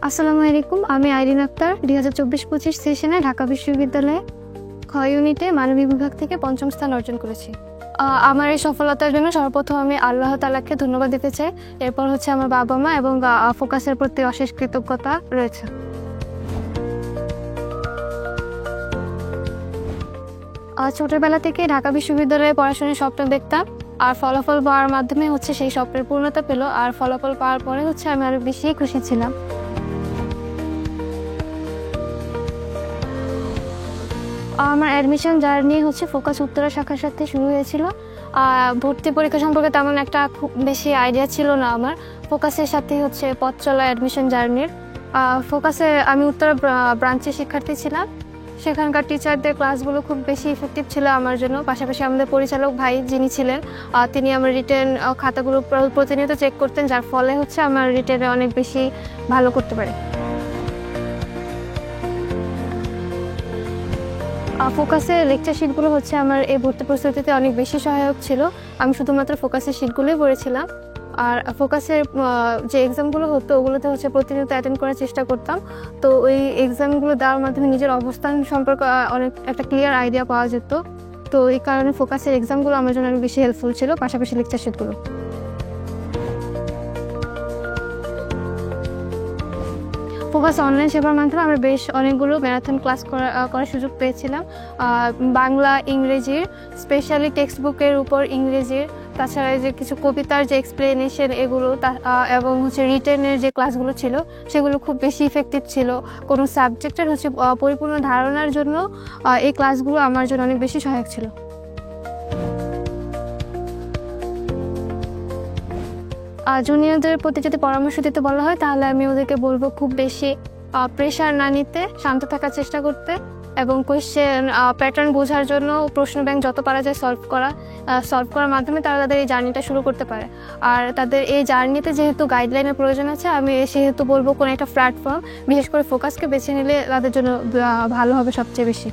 আসসালামু আলাইকুম, আমি আইরিন আক্তার 2024-25 সেশনে ঢাকা বিশ্ববিদ্যালয়ে খ ইউনিটে মানবিক বিভাগ থেকে 5ম স্থান অর্জন করেছি। আমার এই সফলতার জন্য সর্বপ্রথম আমি আল্লাহ তাআলাকে ধন্যবাদ দিতে চাই। এরপর হচ্ছে আমার বাবা মা এবং ফোকাসের প্রতি অশেষ কৃতজ্ঞতা রয়েছে। ছোটবেলা থেকে ঢাকা বিশ্ববিদ্যালয়ে পড়াশোনার স্বপ্ন দেখতাম, আর ফলাফল পাওয়ার মাধ্যমে হচ্ছে সেই স্বপ্নের পূর্ণতা পেল। আর ফলাফল পাওয়ার পরে হচ্ছে আমি আরও বেশি খুশি ছিলাম। আমার অ্যাডমিশন জার্নি হচ্ছে ফোকাস উত্তরা শাখার সাথে শুরু হয়েছিল। ভর্তি পরীক্ষা সম্পর্কে তেমন একটা খুব বেশি আইডিয়া ছিল না আমার। ফোকাসের সাথে হচ্ছে পথ চলা অ্যাডমিশন জার্নির। ফোকাসে আমি উত্তরা ব্রাঞ্চের শিক্ষার্থী ছিলাম। সেখানকার টিচারদের ক্লাসগুলো খুব বেশি ইফেক্টিভ ছিল আমার জন্য। পাশাপাশি আমাদের পরিচালক ভাই যিনি ছিলেন, তিনি আমার রিটেন খাতাগুলো প্রতিনিয়ত চেক করতেন, যার ফলে হচ্ছে আমার রিটেনে অনেক বেশি ভালো করতে পারে। ফোকাসের লেকচার শিটগুলো হচ্ছে আমার এই ভর্তি প্রস্তুতিতে অনেক বেশি সহায়ক ছিল। আমি শুধুমাত্র ফোকাসের শিটগুলোই পড়েছিলাম। আর ফোকাসের যে এক্সামগুলো হতো ওগুলোতে হচ্ছে প্রতিনিয়ত অ্যাটেন্ড করার চেষ্টা করতাম। তো ওই এক্সামগুলো দেওয়ার মাধ্যমে নিজের অবস্থান সম্পর্কে অনেক একটা ক্লিয়ার আইডিয়া পাওয়া যেত। তো এই কারণে ফোকাসের এক্সামগুলো আমার জন্য অনেক বেশি হেল্পফুল ছিল, পাশাপাশি লেকচার শিটগুলো। ফোকাস অনলাইন সেবার মাধ্যমে আমরা বেশ অনেকগুলো ম্যারাথন ক্লাস করার সুযোগ পেয়েছিলাম। বাংলা, ইংরেজির, স্পেশালি টেক্সট বুকের উপর ইংরেজির, তাছাড়া যে কিছু কবিতার যে এক্সপ্লেনেশন এগুলো, এবং হচ্ছে রিটেনের যে ক্লাসগুলো ছিল সেগুলো খুব বেশি ইফেক্টিভ ছিল। কোনো সাবজেক্টের হচ্ছে পরিপূর্ণ ধারণার জন্য এই ক্লাসগুলো আমার জন্য অনেক বেশি সহায়ক ছিল। জুনিয়রদের প্রতি যদি পরামর্শ দিতে বলা হয় তাহলে আমি ওদেরকে বলবো খুব বেশি প্রেশার না নিতে, শান্ত থাকার চেষ্টা করতে, এবং কোয়েশ্চেন প্যাটার্ন বোঝার জন্য প্রশ্ন ব্যাংক যত পারা যায় সলভ করার মাধ্যমে তারা তাদের এই জার্নিটা শুরু করতে পারে। আর তাদের এই জার্নিতে যেহেতু গাইডলাইনের প্রয়োজন আছে, আমি সেহেতু বলবো কোনো একটা প্ল্যাটফর্ম, বিশেষ করে ফোকাসকে বেছে নিলে তাদের জন্য ভালো হবে সবচেয়ে বেশি।